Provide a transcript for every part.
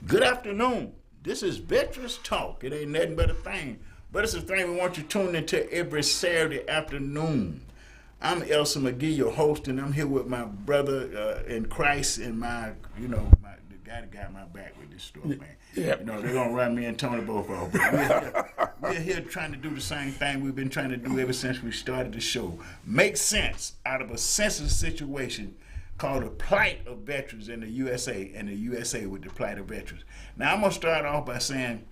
Good afternoon. This is Veterans Talk. It ain't nothing but a thing. But it's a thing we want you tuned into every Saturday afternoon. I'm Elsa McGee, your host, and I'm here with my brother in Christ and the guy that got my back with this stuff, man. Yep. You know, they're going to run me and Tony both off. We're here trying to do the same thing we've been trying to do ever since we started the show. Make sense out of a senseless situation called the plight of veterans in the USA, and the USA with the plight of veterans. Now, I'm going to start off by saying,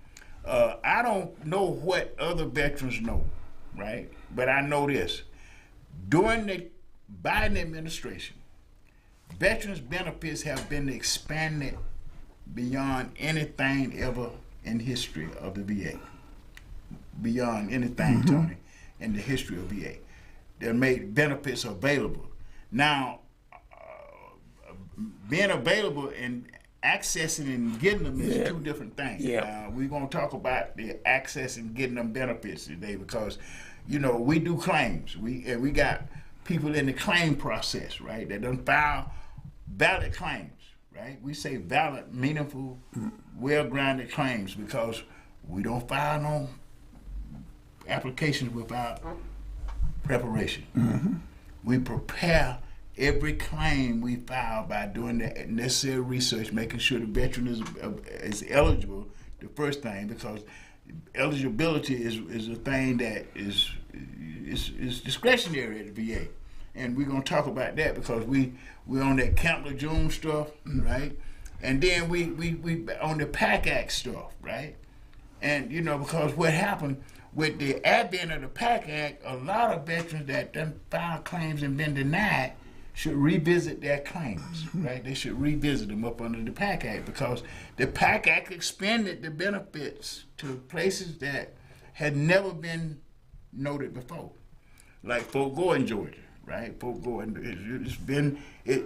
I don't know what other veterans know, right? But I know this. During the Biden administration, veterans benefits have been expanded beyond anything ever in history of the VA. Beyond anything, Tony, in the history of VA. They made benefits available. Now, being available and accessing and getting them is two different things. We're going to talk about the access and getting them benefits today because, you know, we do claims. We got people in the claim process, right, that done file valid claims, right? We say valid, meaningful, well-grounded claims because we don't file no applications without preparation. We prepare every claim we file by doing the necessary research, making sure the veteran is eligible, the first thing, because eligibility is a thing that is discretionary at the VA. And we're going to talk about that because we're on that Camp Lejeune stuff, right? And then we on the PAC Act stuff, right? And, you know, because what happened with the advent of the PAC Act, a lot of veterans that done filed claims and been denied should revisit their claims, right? They should revisit them up under the PAC Act because the PAC Act expanded the benefits to places that had never been noted before, like Fort Gore in Georgia, right? Fort Gore, it's been a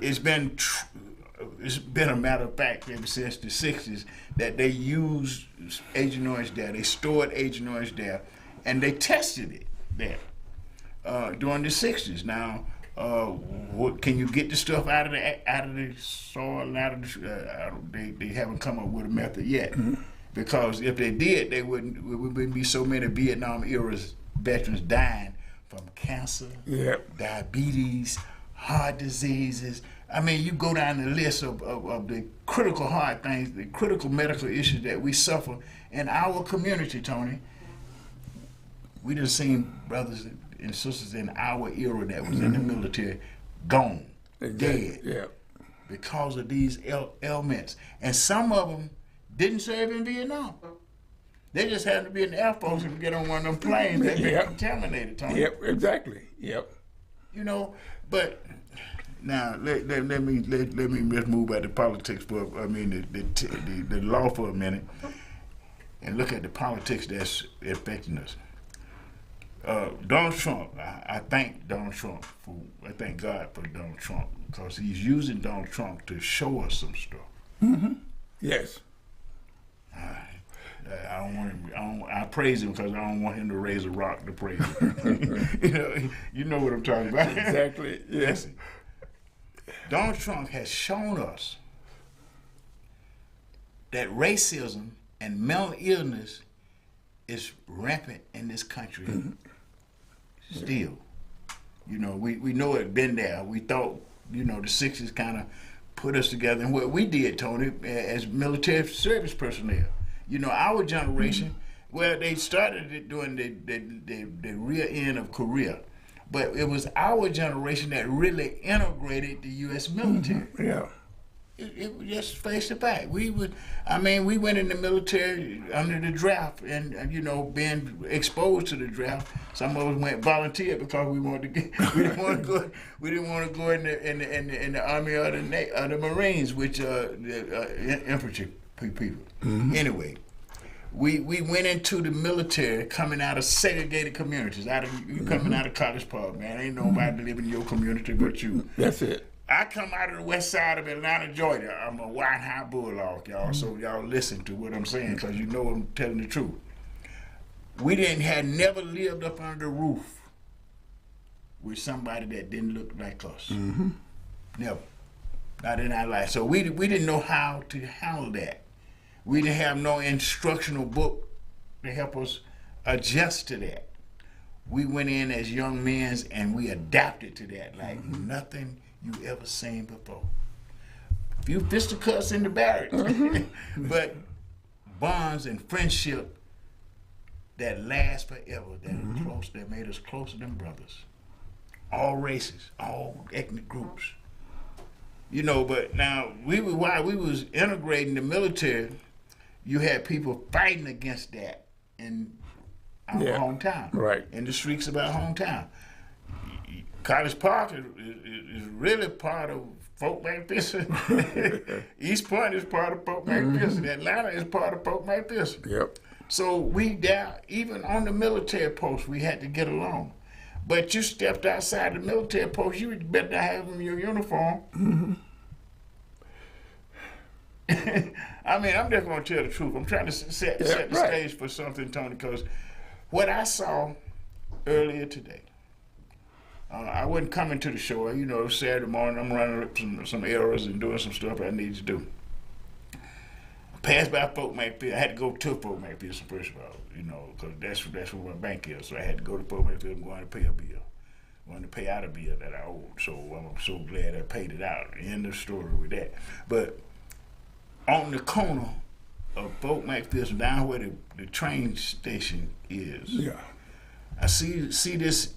matter of fact ever since the 60s that they used Agent Orange there, they stored Agent Orange there, and they tested it there during the 60s. Now, what can you get the stuff out of the soil? They haven't come up with a method yet, because if they did, there wouldn't be so many Vietnam era veterans dying from cancer, diabetes, heart diseases. I mean, you go down the list of the critical heart things, the critical medical issues that we suffer in our community, Tony. We done seen brothers and sisters in our era that was in the military gone, dead, because of these ailments. And some of them didn't serve in Vietnam. They just happened to be in the Air Force and get on one of them planes that got contaminated, Tony. Yep, exactly. Yep. You know, but now let me just move back to politics the law for a minute, and look at the politics that's affecting us. Donald Trump, I thank Donald Trump I thank God for Donald Trump because he's using Donald Trump to show us some stuff. Yes. I praise him because I don't want him to raise a rock to praise him. you know what I'm talking about. Exactly. Yes. Donald Trump has shown us that racism and mental illness is rampant in this country. Still, you know, we know it's been there. We thought, you know, the 60s kind of put us together. And what we did, Tony, as military service personnel, you know, our generation, well, they started it during the rear end of Korea, but it was our generation that really integrated the U.S. military. It was just face to face. We went in the military under the draft, and you know, being exposed to the draft. Some of us went volunteer because we didn't want to go in the Army or the Marines, which the infantry people. Anyway, we went into the military coming out of segregated communities. Coming out of College Park, man. Ain't nobody living in your community but you. That's it. I come out of the west side of Atlanta, Georgia. I'm a white high bulldog, y'all. So y'all listen to what I'm saying, because you know I'm telling the truth. We had never lived up under the roof with somebody that didn't look like us. Never. Not in our life. So we didn't know how to handle that. We didn't have no instructional book to help us adjust to that. We went in as young men and we adapted to that like nothing you ever seen before. A few fisticuffs in the barracks, but bonds and friendship that last forever, that are close, that made us closer than brothers. All races, all ethnic groups. You know, but now while we was integrating the military, you had people fighting against that in our hometown, right? In the streets of our hometown. College Park is really part of Fort McPherson. East Point is part of Fort McPherson. Atlanta is part of Fort McPherson. Yep. So we there, even on the military post, we had to get along. But you stepped outside the military post, you better not have in your uniform. I mean, I'm just going to tell the truth. I'm trying to set the stage for something, Tony, because what I saw earlier today, I wasn't coming to the show. You know, Saturday morning, I'm running up some errands and doing some stuff I need to do. I passed by Fort McPherson. I had to go to Fort McPherson first of all, you know, because that's where my bank is. So I had to go to Fort McPherson and go to pay a bill. Wanted to pay out a bill that I owed. So I'm so glad I paid it out. End of story with that. But on the corner of Fort McPherson, down where the train station is, I see this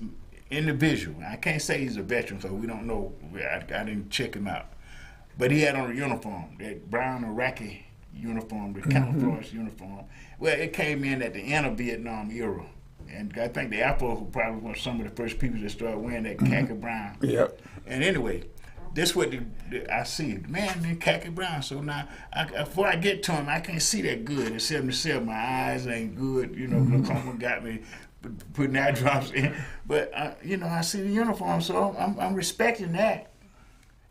individual. I can't say he's a veteran because we don't know. I didn't check him out. But he had on a uniform, that brown Iraqi uniform, the camouflage uniform. Well, it came in at the end of Vietnam era. And I think the Air Force were probably one of some of the first people that started wearing that khaki brown. Yep. And anyway, this what I see. Man, in khaki brown. So now, before I get to him, I can't see that good. At 77, my eyes ain't good. You know, glaucoma got me putting eye drops in. But, you know, I see the uniform, so I'm respecting that.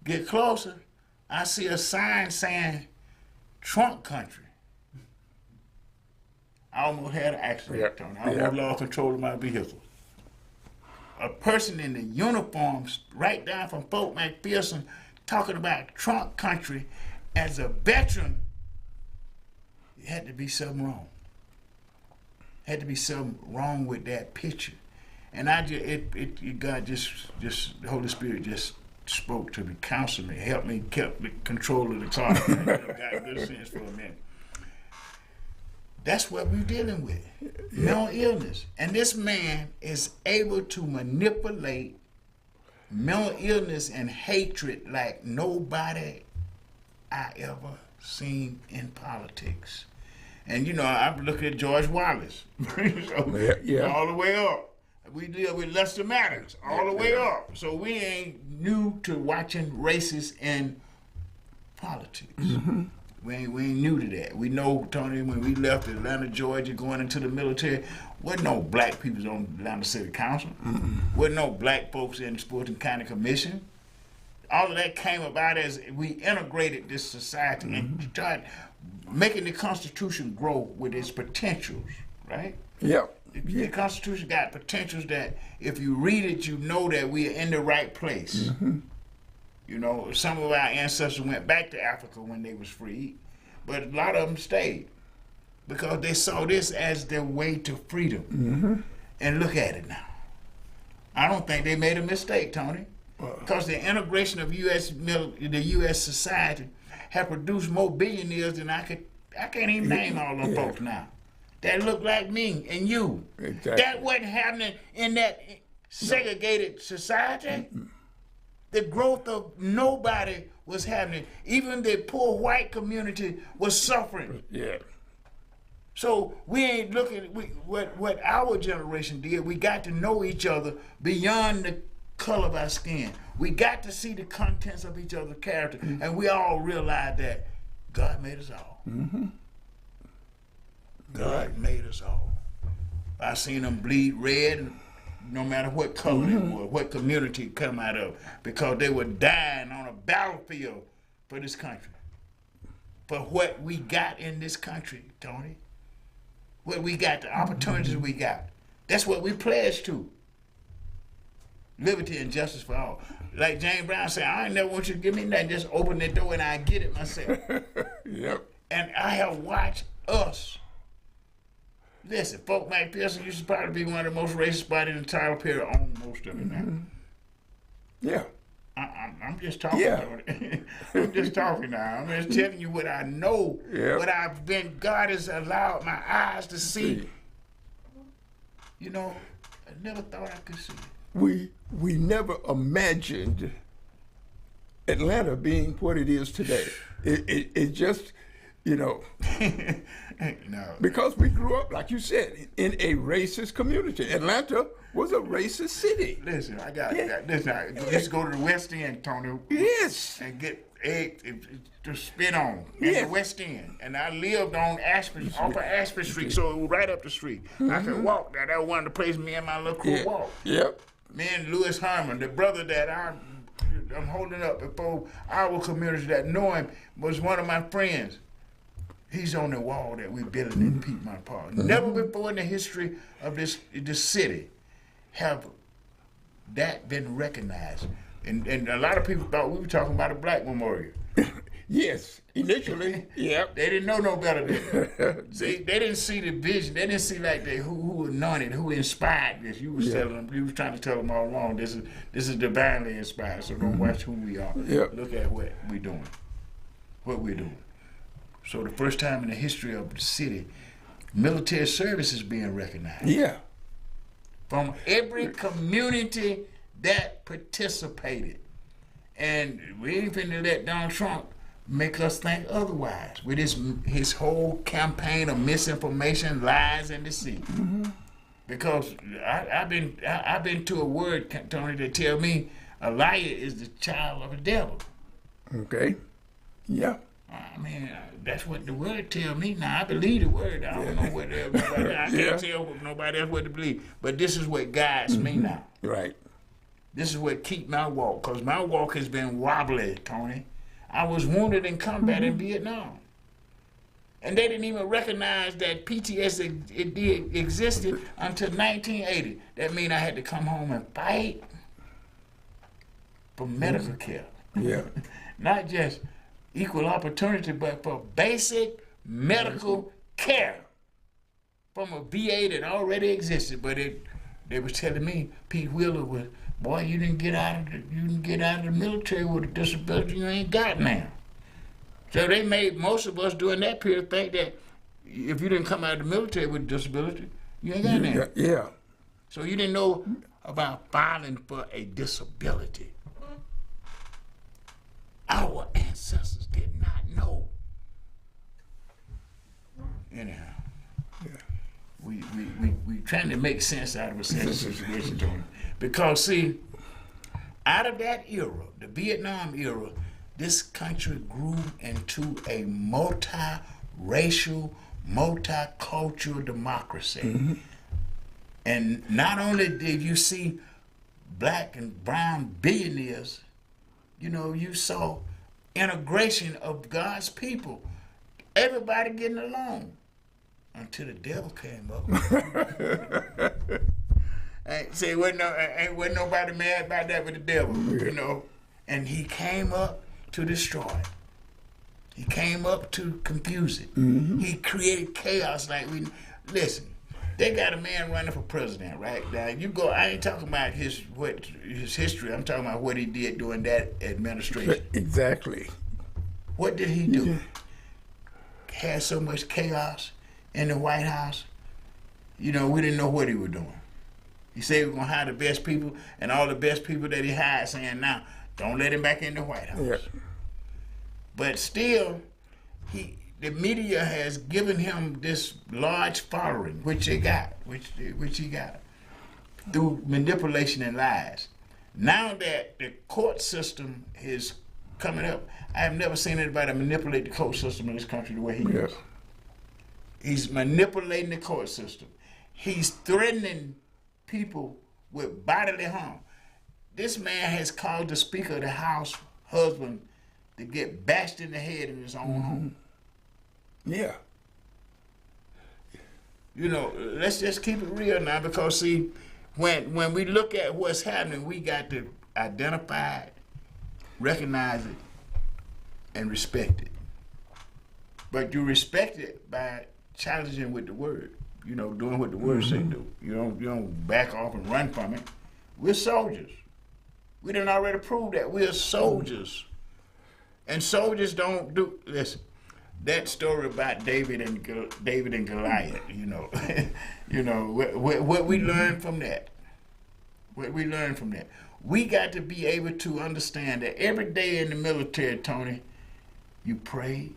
Get closer, I see a sign saying, Trump country. I almost had an accident, Tony. I almost lost control of my vehicle. A person in the uniforms right down from Fort McPherson talking about Trump country as a veteran, it had to be something wrong. Had to be something wrong with that picture. And God just the Holy Spirit just spoke to me, counseled me, helped me, kept me control of the car. Got good sense for a minute. That's what we're dealing with, mental illness. And this man is able to manipulate mental illness and hatred like nobody I ever seen in politics. And you know, I'm looking at George Wallace, so, all the way up. We deal with Lester Maddox, all the way up. So we ain't new to watching races in politics. We ain't new to that. We know, Tony, when we left Atlanta, Georgia, going into the military, wasn't no black people on Atlanta City Council. Wasn't no black folks in the Sporting County Commission. All of that came about as we integrated this society and started making the Constitution grow with its potentials, right? The Constitution got potentials that if you read it, you know that we are in the right place. You know, some of our ancestors went back to Africa when they was free, but a lot of them stayed because they saw this as their way to freedom. And look at it now. I don't think they made a mistake, Tony, because the integration of the U.S. society have produced more billionaires than I can't even name all them folks now. That look like me and you. Exactly. That wasn't happening in that segregated society. The growth of nobody was happening. Even the poor white community was suffering. So we ain't looking what our generation did. We got to know each other beyond the color of our skin. We got to see the contents of each other's character, and we all realize that God made us all. God made us all. I seen them bleed red, no matter what color they were, what community come out of, because they were dying on a battlefield for this country. For what we got in this country, Tony. What we got, the opportunities we got. That's what we pledged to. Liberty and justice for all. Like James Brown said, I ain't never want you to give me nothing, just open the door and I get it myself. And I have watched us. Listen, Fort McPherson used to probably be one of the most racist spots in the entire period on most of it now. Yeah. I'm just talking. Yeah. I'm just talking now. I'm just telling you what I know, Yeah. what I've been, God has allowed my eyes to see. You know, I never thought I could see it. We never imagined Atlanta being what it is today. It just, you know, No. because we grew up, like you said, in a racist community. Atlanta was a racist city. Listen, listen, just go to the West End, Tony. Yes. And get eggs to spit on in Yeah. the West End. And I lived on off of Ashford Street, so it was right up the street. I could walk there. That was one of the places me and my little crew Yeah. walked. Yep. Me and Lewis Herman, the brother that I'm holding up before our community that know him, was one of my friends. He's on the wall that we're building in Piedmont Park. Never before in the history of this city have that been recognized. And a lot of people thought we were talking about a black memorial. Yes. Initially. Yep. They didn't know no better than that. See, they didn't see the vision. They didn't see like who anointed, who inspired this. You was telling them, you was trying to tell them all along. This is divinely inspired. So don't watch who we are. Yep. Look at what we're doing. What we're doing. So the first time in the history of the city, military service is being recognized. Yeah. From every community that participated. And we ain't finna let Donald Trump make us think otherwise with his whole campaign of misinformation, lies, and deceit. Because I've been to a word, Tony, that tell me a liar is the child of the devil. Okay. Yeah. I mean, that's what the word tell me. Now, I believe the word. I don't know what else. I can't tell nobody else what to believe. But this is what guides me now. Right. This is what keep my walk, because my walk has been wobbly, Tony. I was wounded in combat in Vietnam. And they didn't even recognize that PTSD existed until 1980. That means I had to come home and fight for medical care. Yeah. Not just equal opportunity, but for basic medical care from a VA that already existed. But they was telling me, Pete Wheeler was, boy, you didn't get out of the military with a disability you ain't got now. So they made most of us during that period think that if you didn't come out of the military with a disability, you ain't got now. Yeah. So you didn't know about filing for a disability. Our ancestors did not know. Anyhow, we trying to make sense out of a sad situation, Tony. Because see, out of that era, the Vietnam era, this country grew into a multi-racial, multicultural democracy. And not only did you see black and brown billionaires, you know, you saw integration of God's people. Everybody getting along until the devil came up. Wasn't nobody mad about that with the devil, you know. And he came up to destroy it. He came up to confuse it. He created chaos like we listen. They got a man running for president, right? Now you go. I ain't talking about his history. I'm talking about what he did during that administration. Exactly. What did he do? Had so much chaos in the White House. You know, we didn't know what he was doing. He said he was gonna hire the best people, and all the best people that he hired saying, "Now, don't let him back in the White House." Yeah. But still, the media has given him this large following, which he got through manipulation and lies. Now that the court system is coming up, I have never seen anybody manipulate the court system in this country the way he is. He's manipulating the court system. He's threatening people with bodily harm. This man has called the Speaker of the House husband to get bashed in the head in his own home. Yeah. You know, let's just keep it real now, because see, when we look at what's happening, we got to identify it, recognize it, and respect it. but you respect it by challenging with the word. You know, doing what the word say do. You don't back off and run from it. We're soldiers. We done already proved that we're soldiers. And soldiers don't do, listen, that story about David and Goliath, you know, what we learned from that. What we learned from that. We got to be able to understand that every day in the military, Tony, you pray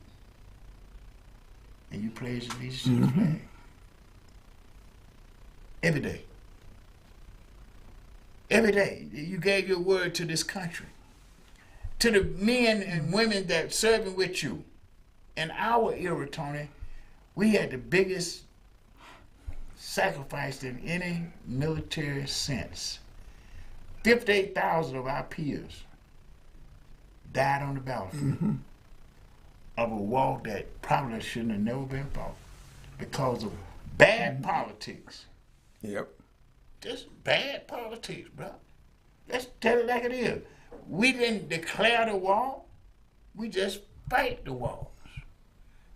and you pledge allegiance to the flag. Every day. Every day. You gave your word to this country. To the men and women that serving with you. In our era, Tony, we had the biggest sacrifice in any military since. 58,000 of our peers died on the battlefield of a war that probably shouldn't have never been fought because of bad politics. Yep. Just bad politics, bro. Let's tell it like it is. We didn't declare the war. We just fight the wars.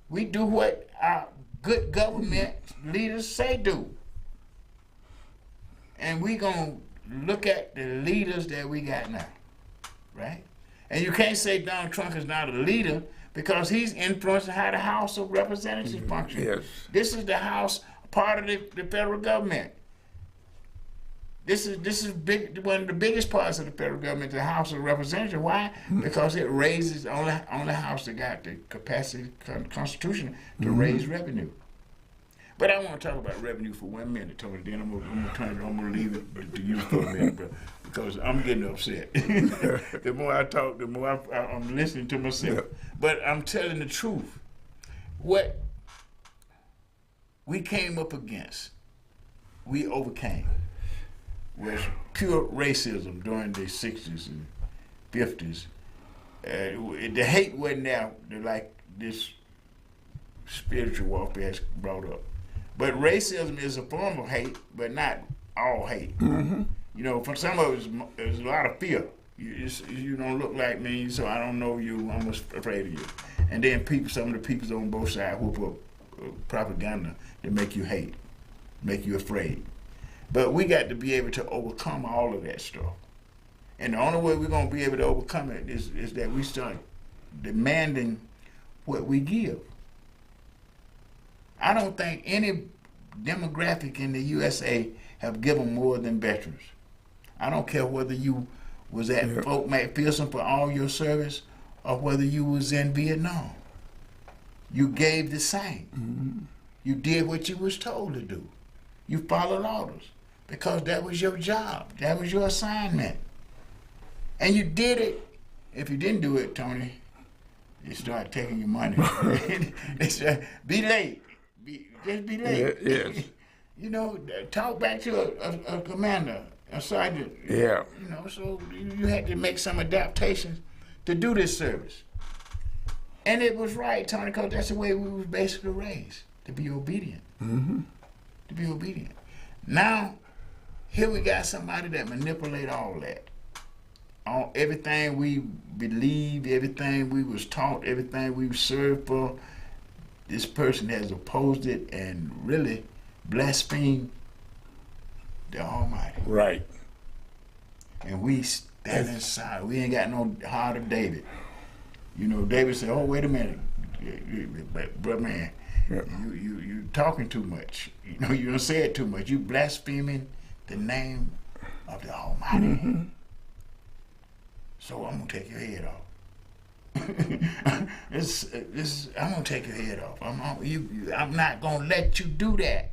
We do what our good government leaders say do. And we gonna look at the leaders that we got now, right? And you can't say Donald Trump is not a leader because he's influencing how the House of Representatives functions. Yes. This is the House, part of the federal government. This is big, one of the biggest parts of the federal government, the House of Representatives. Why? Because it raises only house that got the capacity, constitution to raise revenue. But I want to talk about revenue for 1 minute, Tony. Then I'm gonna leave it to you for a minute, bro, because I'm getting upset. The more I talk, the more I'm listening to myself. Yep. But I'm telling the truth. What we came up against, we overcame. Was pure racism during the 60s and 50s. The hate wasn't there like this spiritual warfare has brought up. But racism is a form of hate, but not all hate. You know, for some of us, there's a lot of fear. You don't look like me, so I don't know you. I'm afraid of you. And then some of the people on both sides whoop up propaganda to make you hate, make you afraid. But we got to be able to overcome all of that stuff. And the only way we're going to be able to overcome it is that we start demanding what we give. I don't think any demographic in the USA have given more than veterans. I don't care whether you was at Fort McPherson for all your service or whether you was in Vietnam. You gave the same. You did what you was told to do. You followed orders. Because that was your job. That was your assignment. And you did it. If you didn't do it, Tony, they start taking your money. They say, be late. Just be late. Yes. You know, talk back to a commander, a sergeant. Yeah. You know, so you had to make some adaptations to do this service. And it was right, Tony, because that's the way we was basically raised, to be obedient. To be obedient. Now, here we got somebody that manipulate all that. Everything we believe, everything we was taught, everything we served for, this person has opposed it and really blasphemed the Almighty. Right. And we stand aside. We ain't got no heart of David. You know, David said, oh, wait a minute. But man, you talking too much. You know, you don't say it too much. You blaspheming the name of the Almighty. So I'm gonna take your head off. I'm gonna take your head off. I'm not gonna let you do that.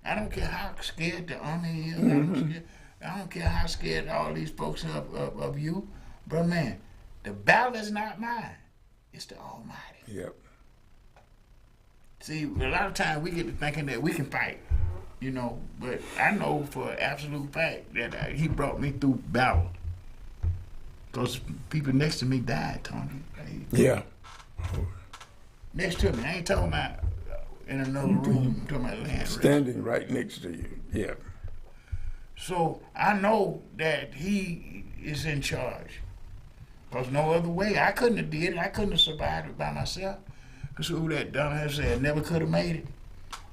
I don't care how scared the army is. I don't care how scared all these folks of you, bro. Man, the battle is not mine. It's the Almighty. Yep. See, a lot of times we get to thinking that we can fight. You know, but I know for an absolute fact that he brought me through battle. Because people next to me died, Tony. Yeah. Next to me. I ain't talking about in another room. I'm talking about land. Standing right next to you. Yeah. So I know that he is in charge. Because no other way. I couldn't have did it. I couldn't have survived it by myself. who that dumbass said, never could have made it.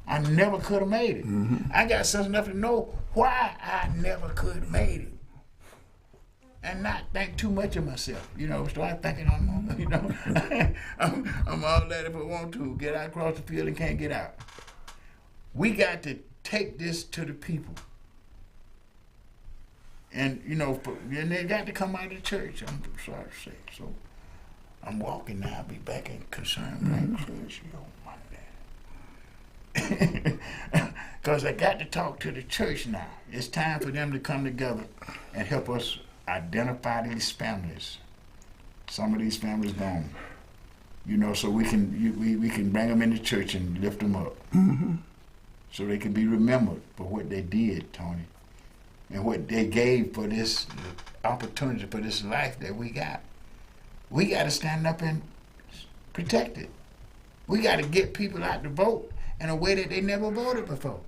I never could have made it. I got sense enough to know why I never could have made it. And not think too much of myself, start thinking I'm all that if I want to, get out across the field and can't get out. We got to take this to the people. And, and they got to come out of the church, I'm sorry to say. So I'm walking now, I'll be back in Concerned Black Church, because I got to talk to the church now. It's time for them to come together and help us identify these families. Some of these families gone, so we can bring them into church and lift them up, so they can be remembered for what they did, Tony, and what they gave for this opportunity, for this life that we got. We got to stand up and protect it. We got to get people out to vote in a way that they never voted before.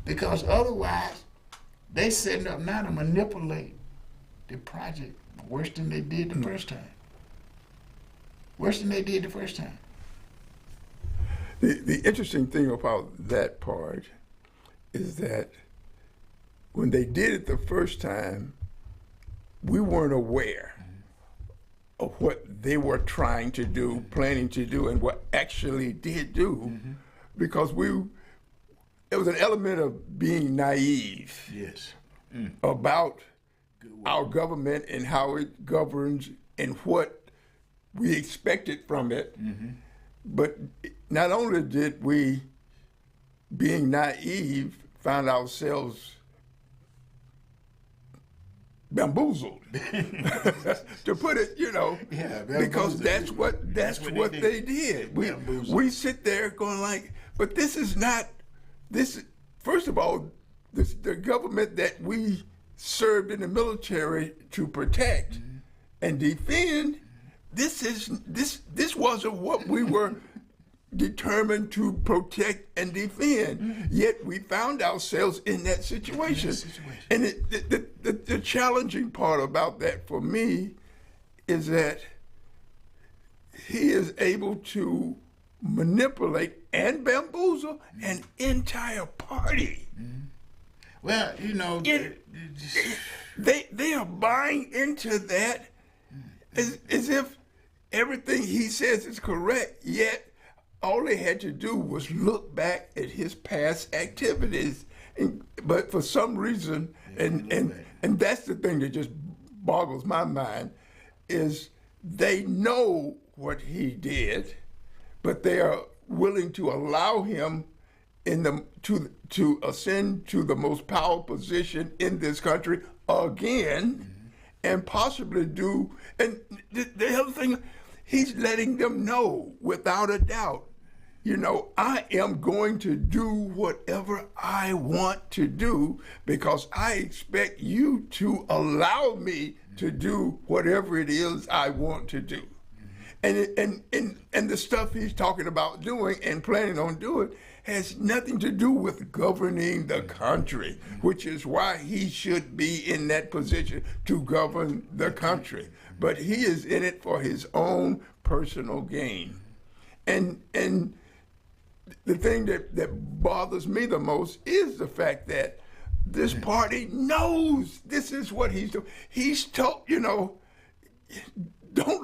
Because otherwise, they setting up now to manipulate the project worse than they did the first time. Worse than they did the first time. The interesting thing about that part is that when they did it the first time, we weren't aware of what they were trying to do, planning to do, and what actually did do, because there was an element of being naive about our government and how it governs and what we expected from it. But not only did we, being naive, find ourselves bamboozled, to put it, because that's what they did. We sit there going like, but this is not this. First of all, the government that we served in the military to protect and defend. This wasn't what we were determined to protect and defend. Yet we found ourselves in that situation. And the challenging part about that for me is that he is able to manipulate and bamboozle an entire party. Well, they are buying into that as if everything he says is correct, yet all they had to do was look back at his past activities. But for some reason, and that's the thing that just boggles my mind, is they know what he did, but they are willing to allow him to ascend to the most powerful position in this country again, and possibly do. And the other thing, he's letting them know without a doubt, I am going to do whatever I want to do because I expect you to allow me to do whatever it is I want to do. And the stuff he's talking about doing and planning on doing has nothing to do with governing the country, which is why he should be in that position to govern the country. But he is in it for his own personal gain. And the thing that bothers me the most is the fact that this party knows this is what he's doing. He's told, don't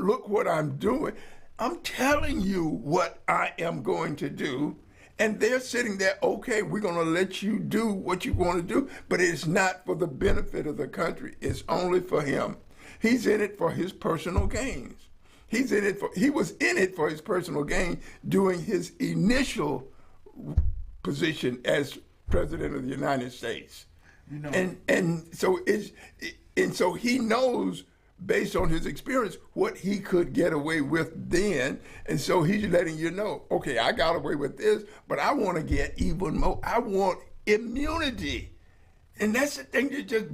look what I'm doing. I'm telling you what I am going to do. And they're sitting there, okay, we're going to let you do what you want to do, but it's not for the benefit of the country. It's only for him. He's in it for his personal gains. He was in it for his personal gain during his initial position as president of the United States. And so he knows, based on his experience, what he could get away with then. And so he's letting you know, okay, I got away with this, but I want to get even more. I want immunity. And that's the thing that just,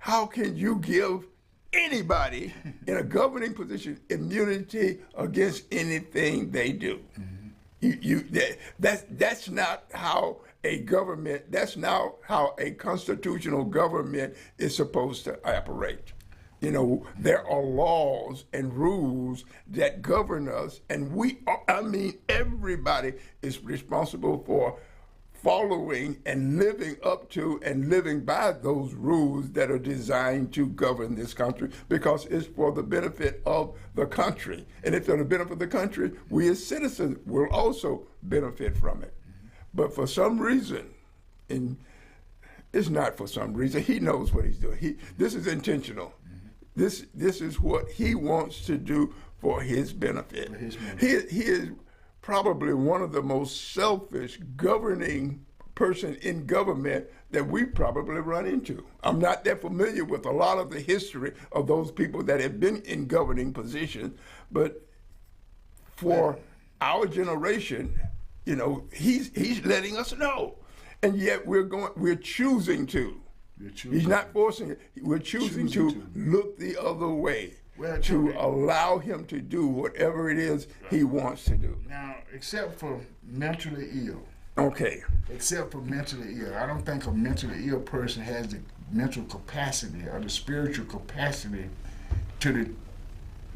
how can you give anybody in a governing position immunity against anything they do? That's not how a government, that's not how a constitutional government is supposed to operate. You know, there are laws and rules that govern us, and everybody is responsible for following and living up to and living by those rules that are designed to govern this country, because it's for the benefit of the country. And if they're the benefit of the country, we as citizens will also benefit from it. But for some reason, and it's not for some reason, he knows what he's doing. This is intentional. This is what he wants to do for his benefit. He is probably one of the most selfish governing person in government that we probably run into. I'm not that familiar with a lot of the history of those people that have been in governing positions, but for our generation, you know, he's letting us know, and yet we're choosing to. He's not forcing it. We're choosing to look the other way, to allow him to do whatever it is he wants to do. Now, except for mentally ill. Okay. Except for mentally ill. I don't think a mentally ill person has the mental capacity or the spiritual capacity to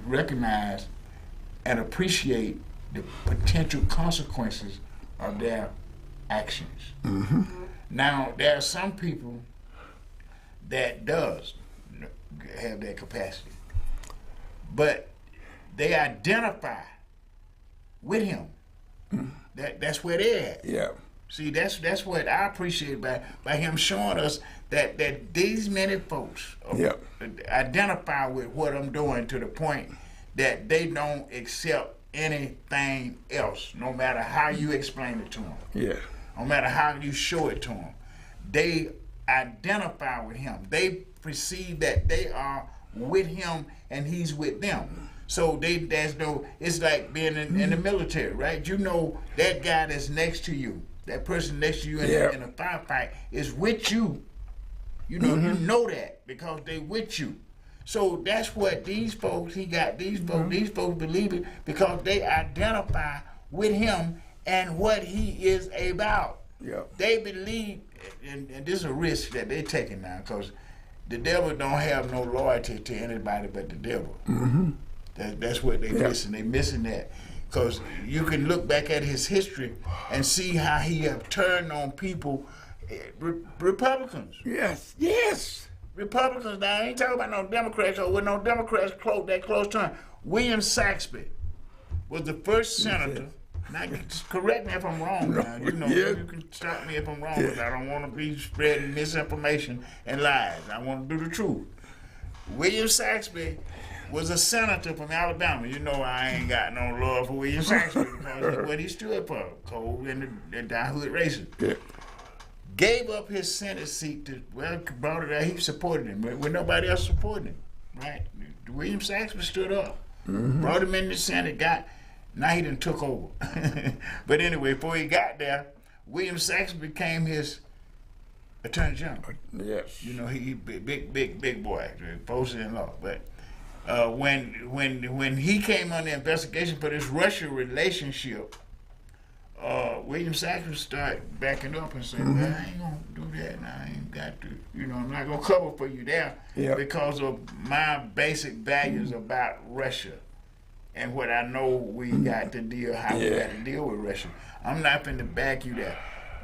recognize and appreciate the potential consequences of their actions. Mm-hmm. Now, there are some people that does have that capacity, but they identify with him. That's where they're at. Yeah. See, that's what I appreciate by him showing us that these many folks identify with what I'm doing, to the point that they don't accept anything else, no matter how you explain it to them. Yeah. No matter how you show it to them. They identify with him. They perceive that they are with him and he's with them. So it's like being in the military, right? You know that guy that's next to you, that person next to you in a firefight is with you. You know, you know that because they with you. So that's what these folks, these folks believe it because they identify with him and what he is about. Yeah. They believe, and this is a risk that they're taking now, because the devil don't have no loyalty to anybody but the devil. Mm-hmm. That's what they're missing. They're missing that. Because you can look back at his history and see how he have turned on people, Republicans. Yes, yes. Republicans, now I ain't talking about no Democrats, or with no Democrats that close to him. William Saxby was the first senator. Now, correct me if I'm wrong. Now. You know, you can stop me if I'm wrong, because I don't want to be spreading misinformation and lies. I want to do the truth. William Saxby was a senator from Alabama. You know I ain't got no love for William Saxby because what he stood for, cold and the hood racist. Yeah. Gave up his Senate seat brought it out. He supported him when nobody else supported him, right? William Saxby stood up, brought him in the Senate, now he done took over. But anyway, before he got there, William Saxby became his Attorney General. Yes. You know, he big boy, post-in-law. But when he came under investigation for this Russia relationship, William Saxby started backing up and saying, well, I ain't gonna do that now. I ain't got to, I'm not gonna cover for you there because of my basic values about Russia and what I know we got to deal, how we got to deal with Russia. I'm not finna back you there.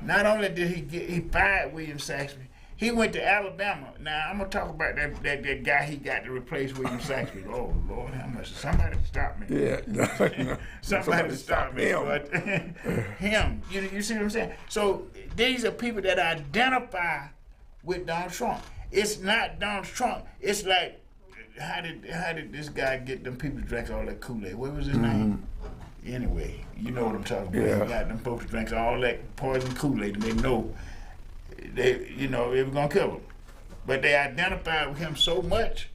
Not only did he fired William Saxby, he went to Alabama. Now, I'm going to talk about that guy he got to replace William Saxby. Oh, Lord, how much? Somebody stop me. Yeah. Somebody stop me. But him. You see what I'm saying? So these are people that identify with Donald Trump. It's not Donald Trump. It's like, how did this guy get them people to drink all that Kool-Aid? What was his name? Anyway, you know what I'm talking about. Yeah. He got them folks to drink all that poison Kool-Aid, and they know it was gonna kill him. But they identified with him so much,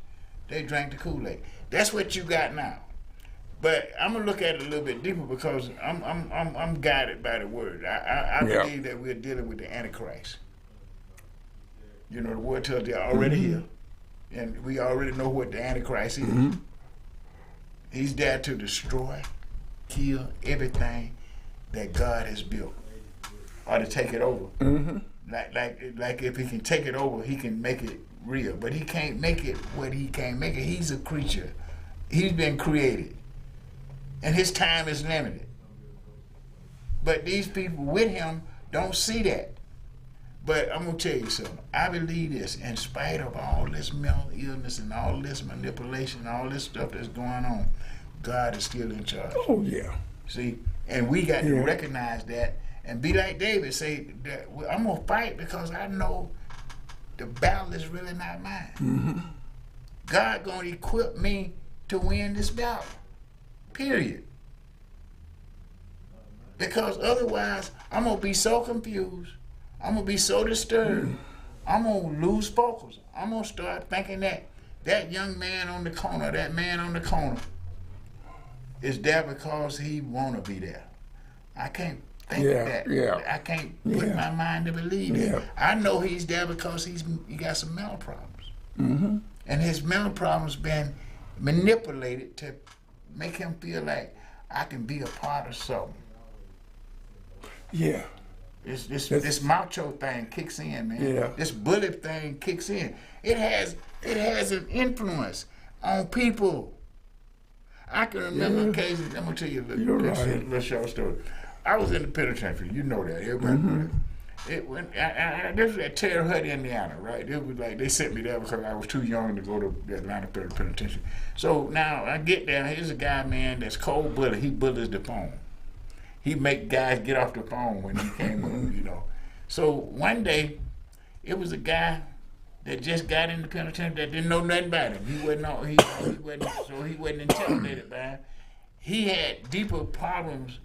they drank the Kool-Aid. That's what you got now. But I'm gonna look at it a little bit deeper because I'm guided by the word. I believe that we're dealing with the Antichrist. You know, the word tells they're already here, and we already know what the Antichrist is. He's there to destroy, kill everything that God has built. or to take it over. Like if he can take it over, he can make it real. But he can't make it what he can't make it. He's a creature. He's been created. And his time is limited. But these people with him don't see that. But I'm going to tell you something. I believe this, in spite of all this mental illness and all this manipulation, all this stuff that's going on, God is still in charge. Oh, yeah. See? And we got to recognize that and be like David, say, that I'm going to fight because I know the battle is really not mine. God going to equip me to win this battle. Period. Because otherwise, I'm going to be so confused. I'm going to be so disturbed. I'm going to lose focus. I'm going to start thinking that that young man on the corner, that man on the corner, is there because he want to be there. I can't think of that. I can't put my mind to believe it. I know he's there because he got some mental problems. And his mental problems been manipulated to make him feel like I can be a part of something. Yeah. This macho thing kicks in, man. This bully thing kicks in. It has an influence on people. I can remember occasions. I'm gonna tell you a little short story. I was in the penitentiary. You know that. Everybody know that. This was at Terre Haute, Indiana, right? It was like they sent me there because I was too young to go to the Atlanta Penitentiary. So now I get there. Here's a guy, man, that's cold bully. He bullies the phone. He make guys get off the phone when he came up, you know. So one day, it was a guy that just got in the penitentiary that didn't know nothing about him. He wasn't intimidated by him. He had deeper problems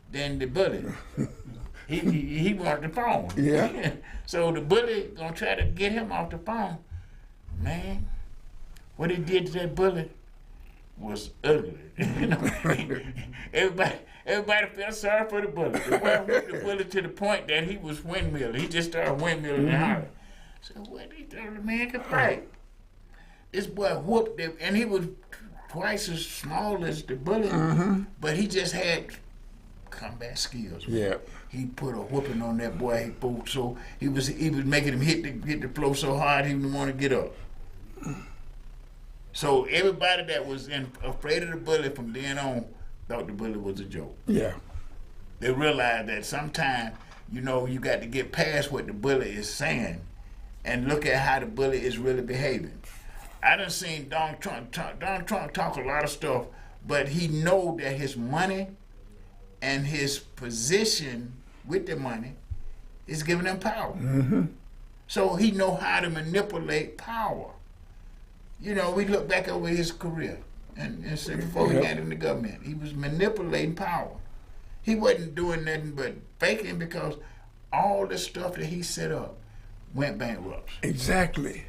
than the bully. He wanted the phone. Yeah. So the bully gonna try to get him off the phone. Man, what he did to that bully was ugly. You know, everybody felt sorry for the bully. The boy whipped the bully to the point that he was windmilling. He just started windmilling and hollering. So what he thought the man could fight. This boy whooped him, and he was twice as small as the bully, but he just had combat skills. Man. Yeah. He put a whooping on that boy. So he was making him hit the floor so hard he didn't want to get up. So everybody that was afraid of the bully from then on thought the bully was a joke. Yeah. They realized that sometimes, you know, you got to get past what the bully is saying and look at how the bully is really behaving. I done seen Donald Trump talk a lot of stuff, but he know that his money and his position with the money is giving him power. So he know how to manipulate power. You know, we look back over his career and say before he got in the government, he was manipulating power. He wasn't doing nothing but faking because all the stuff that he set up went bankrupt. Exactly.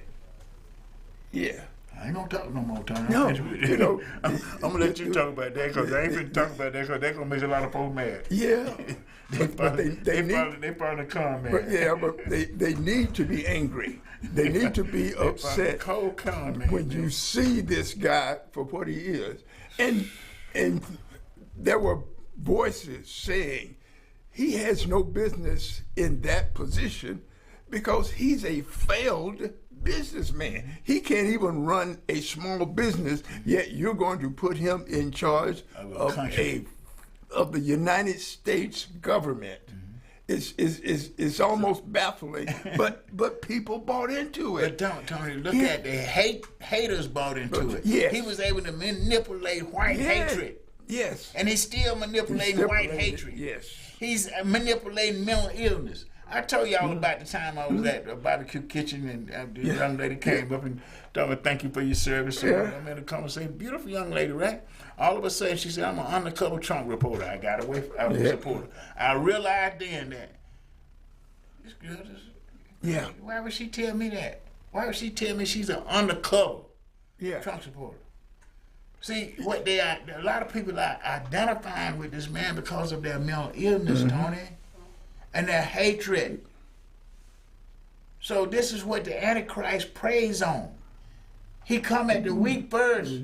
Yeah. I ain't gonna talk no more time. No, you know, I'm gonna let you talk about that because I ain't finna talk about that because that's gonna make a lot of folks mad. Yeah. They probably come, man. But they need to be angry. They need to be upset cold calm, man, when you see this guy for what he is. And there were voices saying he has no business in that position because he's a failed businessman. He can't even run a small business, yet you're going to put him in charge of the United States government. It's almost baffling, but people bought into it. But don't, Tony, look at the haters bought into it. Yes. He was able to manipulate white hatred. Yes. And he's still manipulating white hatred. Yes. He's manipulating mental illness. I told y'all about the time I was at a barbecue kitchen and the young lady came up and told me, thank you for your service. So I'm in a conversation, beautiful young lady, right? All of a sudden she said, I'm an undercover Trump reporter. I got away from a reporter. I realized then that this girl just, why would she tell me that? Why would she tell me she's an undercover Trump supporter? See, what they are, a lot of people are identifying with this man because of their mental illness, Tony. And their hatred. So this is what the Antichrist preys on. He come at the weak first.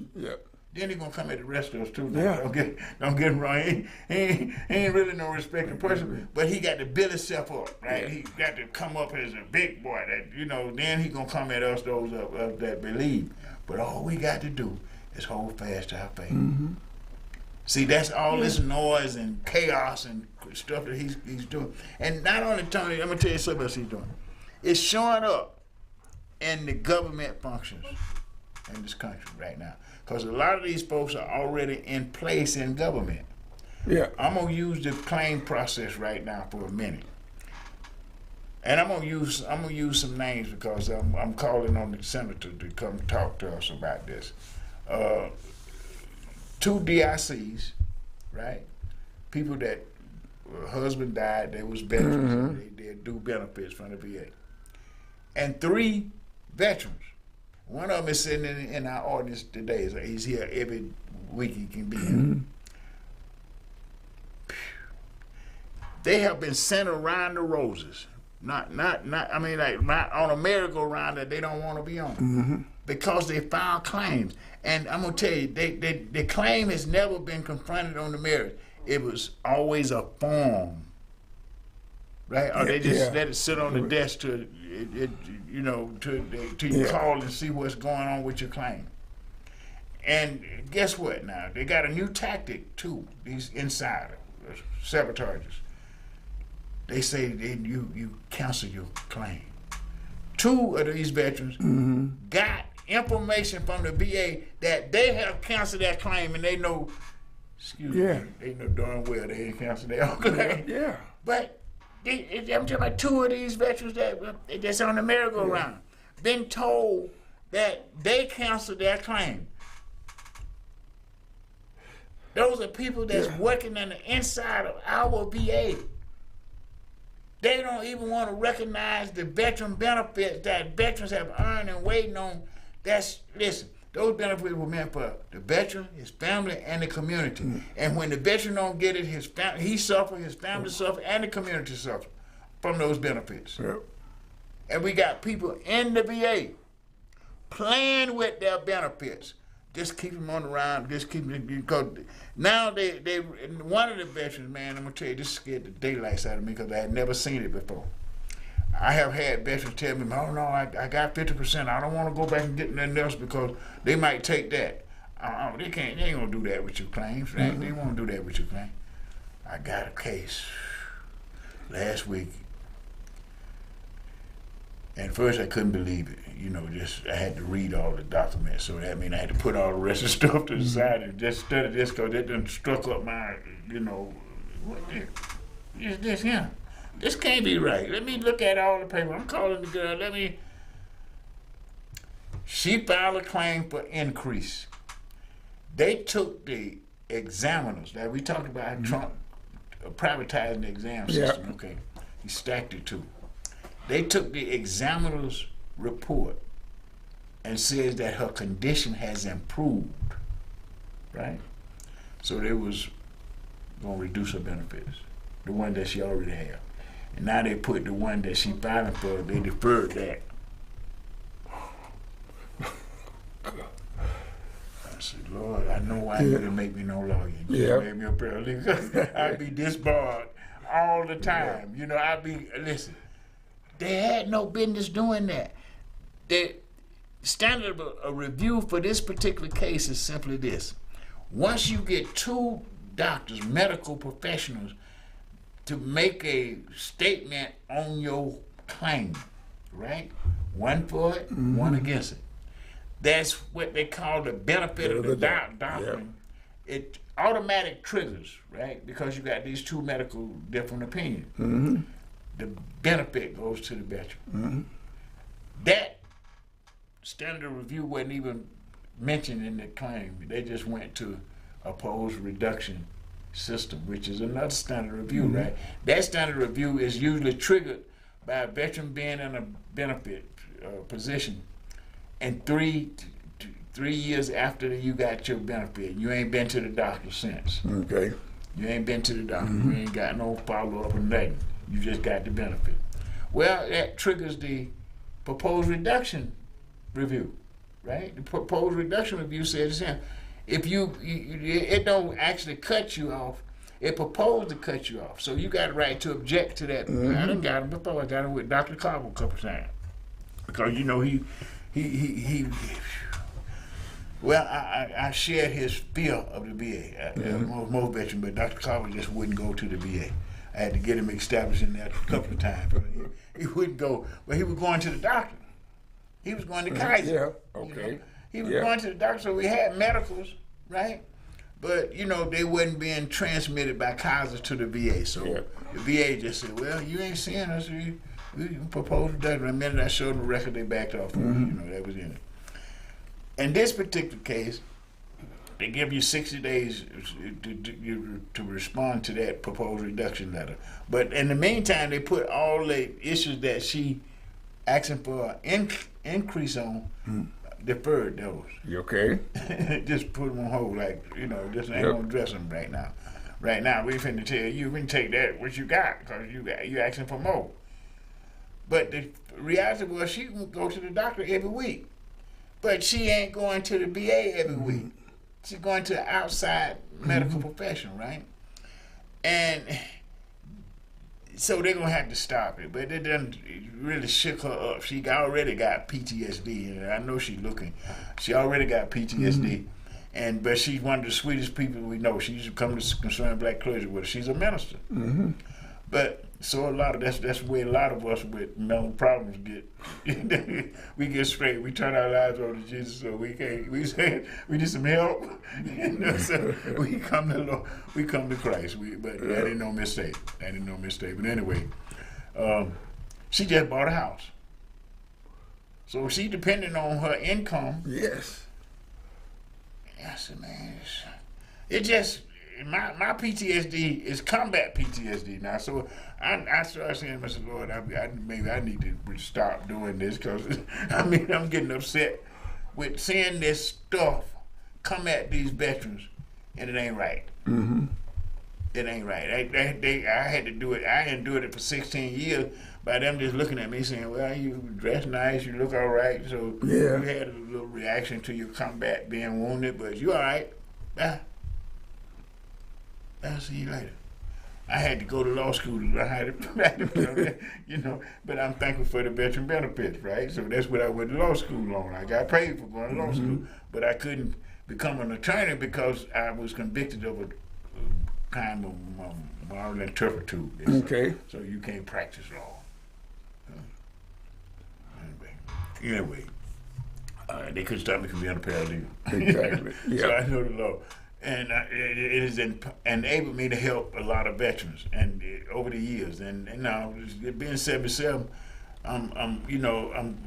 Then he gonna come at the rest of us too. Yeah. Don't get him wrong. He ain't really no respected person, but he got to build himself up, right? Yeah. He got to come up as a big boy. That then he gonna come at us, those of us that believe. But all we got to do is hold fast to our faith. Mm-hmm. See, that's all this noise and chaos and stuff that he's doing. And not only Tony, I'm gonna tell you something else he's doing. It's showing up in the government functions in this country right now. Because a lot of these folks are already in place in government. Yeah. I'm gonna use the claim process right now for a minute. And I'm gonna use some names because I'm calling on the senator to come talk to us about this. 2 DICs, right? People that husband died, they was veterans, they do benefits from the VA. And 3 veterans. One of them is sitting in our audience today. So he's here every week he can be here. They have been sent around the roses. Not on a merry-go-round that they don't want to be on. Because they filed claims. And I'm gonna tell you, the claim has never been confronted on the merits. It was always a form. Right? Or they just let it sit on the desk till you call and see what's going on with your claim. And guess what now? They got a new tactic too, these insider sabotagers. They say you cancel your claim. 2 of these veterans got information from the VA that they have canceled that claim and they know, they know darn well they ain't canceled their own claim. Yeah. But I'm talking about 2 of these veterans that's on the merry-go-round been told that they canceled their claim. Those are people that's working on the inside of our VA. They don't even want to recognize the veteran benefits that veterans have earned and waiting on. Listen, those benefits were meant for the veteran, his family, and the community. And when the veteran don't get it, he suffer, his family suffer, and the community suffer from those benefits. Yep. And we got people in the VA playing with their benefits. Just keep them on the round, just keep them, because now one of the veterans, man, I'm gonna tell you, this scared the daylights out of me because I had never seen it before. I have had veterans tell me, oh no, I got 50%. I don't want to go back and get nothing else because they might take that. They ain't gonna do that with your claims, right? They won't do that with your claim. I got a case last week. And first I couldn't believe it. I had to read all the documents. So that means I had to put all the rest of the stuff to the side and just study this because it done struck up my, what is this here? This can't be right. Let me look at all the paper. I'm calling the girl. She filed a claim for increase. They took the examiners. That we talked about Trump privatizing the exam system. Yeah. Okay. He stacked it too. They took the examiner's report and says that her condition has improved, right? So they was gonna reduce her benefits, the one that she already had. And now they put the one that she filing for, they deferred that. I said, Lord, I know why you didn't make me no lawyer. You made me a paralegal. I'd be disbarred all the time. Listen, they had no business doing that. The standard of review for this particular case is simply this. Once you get 2 doctors, medical professionals, to make a statement on your claim, right? One for it, one against it. That's what they call the benefit of the doctrine. Yeah. It automatic triggers, right? Because you got these 2 medical different opinions. The benefit goes to the veteran. That standard review wasn't even mentioned in the claim. They just went to opposed reduction system, which is another standard review, right? That standard review is usually triggered by a veteran being in a benefit position, and 3 years after you got your benefit, you ain't been to the doctor since. Okay. You ain't been to the doctor. You ain't got no follow-up or nothing. You just got the benefit. Well, that triggers the proposed reduction review, right? The proposed reduction review says, if it don't actually cut you off. It proposed to cut you off. So you got the right to object to that. I done got him before. I got him with Dr. Carver a couple times. Because, you know, he well, I shared his fear of the VA. Most veterans, but Dr. Carver just wouldn't go to the VA. I had to get him established in that a couple of times. He wouldn't go, but he was going to the doctor. He was going to Kaiser. Yeah, okay. You know? He was going to the doctor, so we had medicals, right? But, you know, they wasn't being transmitted by Kaiser to the VA. So the VA just said, well, you ain't seeing us. We proposed that. The minute I showed them the record, they backed off. You know, that was in it. In this particular case, they give you 60 days to respond to that proposed reduction letter. But in the meantime, they put all the issues that she asking for an increase on, deferred those. You okay? Just put them on hold, like, you know, just ain't gonna address them right now. Right now, we finna tell you, we can take that, what you got, because you asking for more. But the reality was she would go to the doctor every week. But she ain't going to the VA every week. She's going to an outside medical professional, right? And so they're going to have to stop it. But it doesn't really shook her up. She already got PTSD. And I know she's looking. She already got PTSD. But she's one of the sweetest people we know. She used to come to Concerned Black Clergy with her. She's a minister. But so that's the way a lot of us with mental problems get. We get straight. We turn our lives over to Jesus, so we say we need some help. You know, so we come to Christ. But that ain't no mistake. But anyway, she just bought a house, so she depending on her income. Yes. I said, man, it just. My PTSD is combat PTSD now, so I started saying, Mr. Lord, maybe I need to stop doing this, because I'm getting upset with seeing this stuff come at these veterans, and it ain't right. It ain't right. I had to do it. I endured it for 16 years by them just looking at me saying, well, you dress nice, you look all right, so you had a little reaction to your combat being wounded, but you all right. I'll see you later. I had to go to law school to learn how to, you know, but I'm thankful for the veteran benefits, right? So that's what I went to law school on. I got paid for going to law school, but I couldn't become an attorney because I was convicted of a crime of moral turpitude. Okay. So you can't practice law. Anyway, they couldn't stop me from being a paralegal. Exactly. So I know the law. And it has enabled me to help a lot of veterans, and over the years. And now, being 77, I'm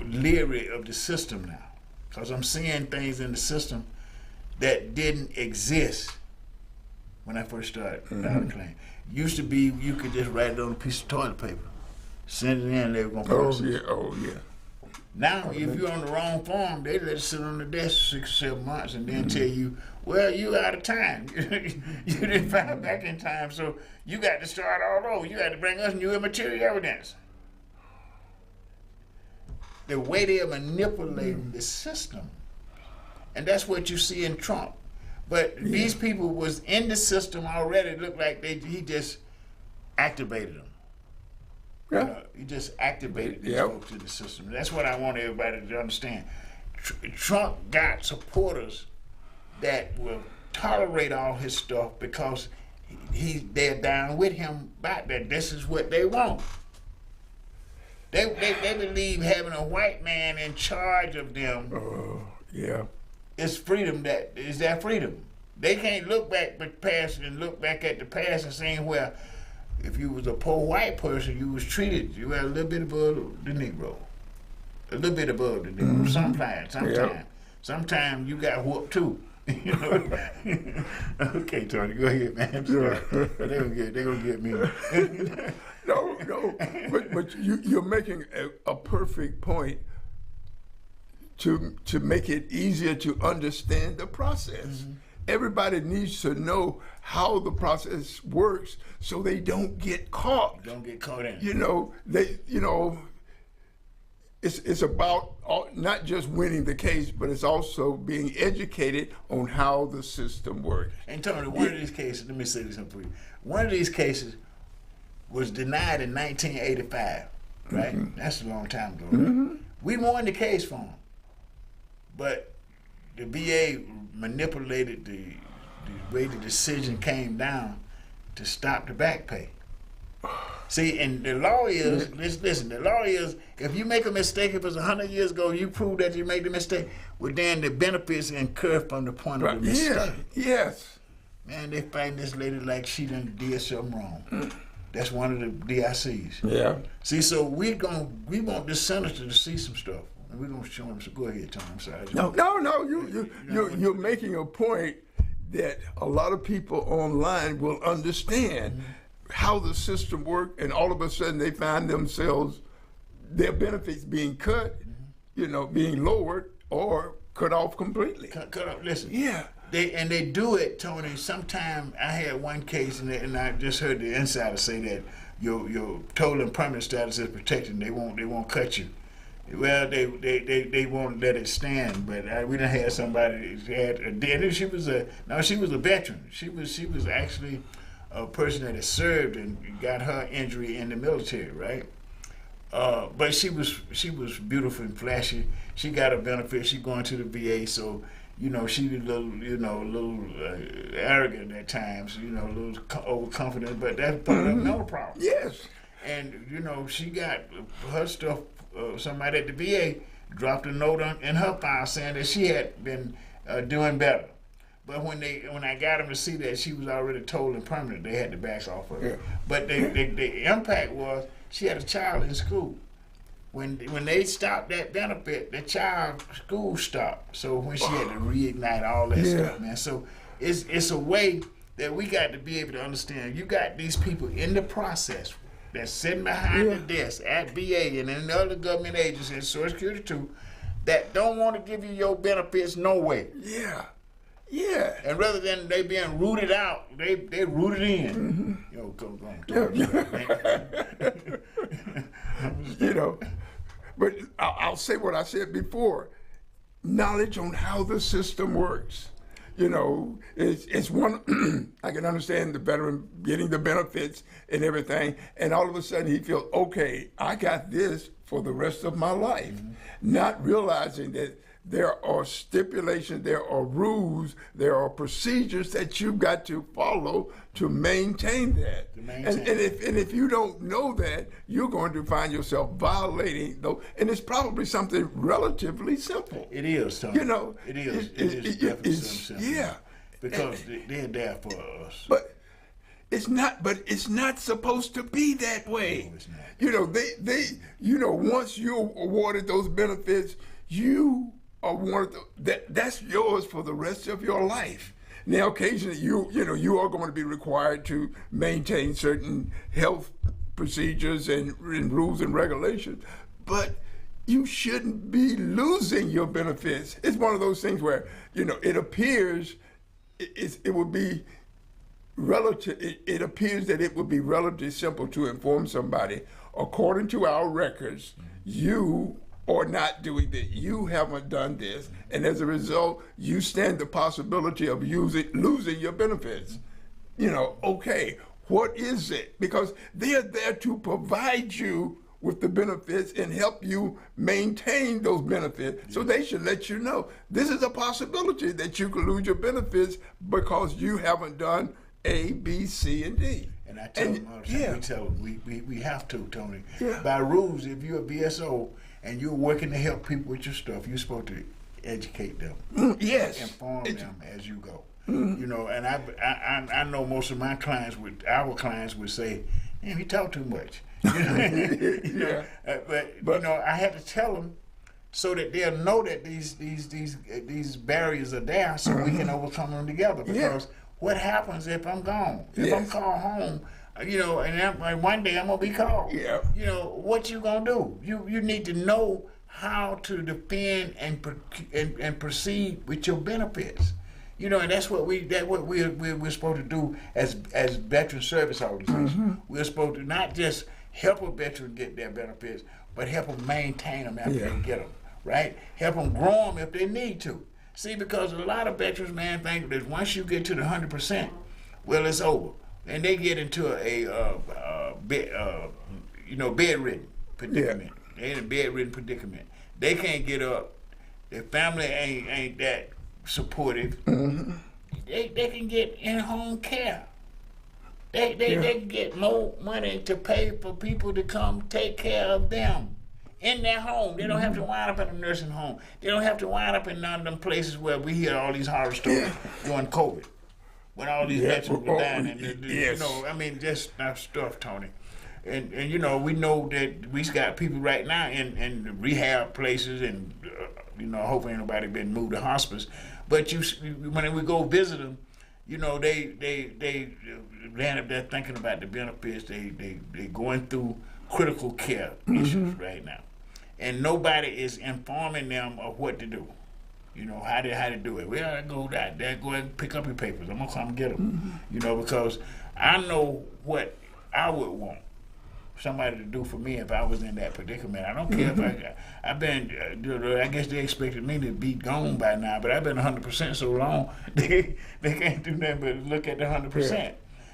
leery of the system now, because I'm seeing things in the system that didn't exist when I first started filing claim. Used to be you could just write it on a piece of toilet paper, send it in, they were gonna process it. Oh yeah. Now, if you're on the wrong form, they let it sit on the desk 6 or 7 months and then tell you, well, you out of time. You didn't file back in time, so you got to start all over. You got to bring us new material evidence. The way they're manipulating the system. And that's what you see in Trump. But these people was in the system already. It looked like he just activated them. He just activated these folks in the system. That's what I want everybody to understand. Trump got supporters that will tolerate all his stuff because they're down with him about that. This is what they want. They believe having a white man in charge of them is freedom. That is their freedom. They can't look back at the past and saying, well, if you was a poor white person, you was treated, you were a little bit above the Negro. A little bit above the Negro. Sometimes you got whooped too. You know? Okay, Tony, go ahead, man. I'm sorry. They're gonna get me. No. But you're making a perfect point to make it easier to understand the process. Everybody needs to know how the process works so they don't get caught. Don't get caught in it. You know, it's about not just winning the case, but it's also being educated on how the system works. And Tony, one of these cases, let me say this for you. One of these cases was denied in 1985, right? Mm-hmm. That's a long time ago. Right? Mm-hmm. We won the case for him, but the VA manipulated the way the decision came down to stop the back pay. See, and the law is, listen, the law is, if you make a mistake, if it was 100 years ago, you prove that you made the mistake, well, then the benefits incur from the point of the mistake. Yeah, yes. Man, they fighting this lady like she done did something wrong. That's one of the DICs. Yeah. See, so we want this senator to see some stuff, and we're gonna show him. So go ahead, Tom. I'm sorry. No. You're making a point that a lot of people online will understand how the system works, and all of a sudden they find themselves, their benefits being cut, being lowered or cut off completely. Cut off. Listen. Yeah. They do it, Tony. Sometime I had one case, and I just heard the insider say that your total and permanent status is protected. And they won't cut you. Well, they won't let it stand. But we done had somebody had she was a veteran. She was actually a person that had served and got her injury in the military, right? But she was beautiful and flashy. She got a benefit. She going to the VA, so she was a little arrogant at times, a little overconfident. But that's part of the mental problem. Yes. And she got her stuff. Somebody at the VA dropped a note in her file saying that she had been doing better. But when I got them to see that she was already told and permanent, they had to back off of it. Yeah. But the impact was she had a child in school. When they stopped that benefit, the child's school stopped. So when she had to reignite all that stuff, man. So it's a way that we got to be able to understand. You got these people in the process that's sitting behind the desk at VA and in other government agencies and Social Security too, that don't want to give you your benefits no way. Yeah. Yeah. And rather than they being rooted out, they rooted in. Go on. But I'll say what I said before. Knowledge on how the system works. It's one, I can understand the veteran getting the benefits and everything, and all of a sudden he feels, okay, I got this for the rest of my life. Not realizing that there are stipulations, there are rules, there are procedures that you've got to follow to maintain that. And if you don't know that, you're going to find yourself violating those. And it's probably something relatively simple. It is, Tony. It is. It is definitely simple. Yeah. Because they're there for us. But it's not supposed to be that way. No, it's not. Once you're awarded those benefits, you are that's yours for the rest of your life. Now, occasionally, you are going to be required to maintain certain health procedures and rules and regulations, but you shouldn't be losing your benefits. It's one of those things where it appears it would be relative. It appears that it would be relatively simple to inform somebody, according to our records, you or not doing this. You haven't done this, and as a result, you stand the possibility of losing your benefits. Okay, what is it? Because they're there to provide you with the benefits and help you maintain those benefits. So they should let you know this is a possibility that you could lose your benefits because you haven't done A, B, C, and D. And I tell them all the time, we tell them we have to, Tony. Yeah. By rules, if you're a BSO, and you're working to help people with your stuff, you're supposed to educate them. Yes. Inform them as you go. And I know most of our clients would say, man, you talk too much. But I had to tell them so that they'll know that these barriers are there so we can overcome them together. Because what happens if I'm gone? If I'm called home, and one day I'm gonna be called. Yeah. What you gonna do? You need to know how to defend and proceed with your benefits. And that's what we're supposed to do as veteran service organizations. We're supposed to not just help a veteran get their benefits, but help them maintain them after Yeah. they get them, right? Help them grow them if they need to. See, because a lot of veterans, man, think that once you get to the 100%, well, it's over, and they get into bedridden predicament. They in a bedridden predicament. They can't get up. Their family ain't that supportive. Mm-hmm. They can get in-home care. They can get more money to pay for people to come take care of them in their home. They don't have to wind up in a nursing home. They don't have to wind up in none of them places where we hear all these horror stories during COVID, when all these veterans were dying. And you know, I mean, just stuff, Tony. And you know, we know that we got people right now in rehab places, and you know, hopefully ain't nobody been moved to hospice. But when we go visit them, you know, they land up there thinking about the benefits. They going through critical care issues right now, and nobody is informing them of what to do. You know, how to do it. Well, I go out there, go ahead and pick up your papers. I'm gonna come get them. You know, because I know what I would want somebody to do for me if I was in that predicament. I don't care if I've been, I guess they expected me to be gone by now, but I've been 100% so long, they can't do nothing but look at the 100%. Yeah.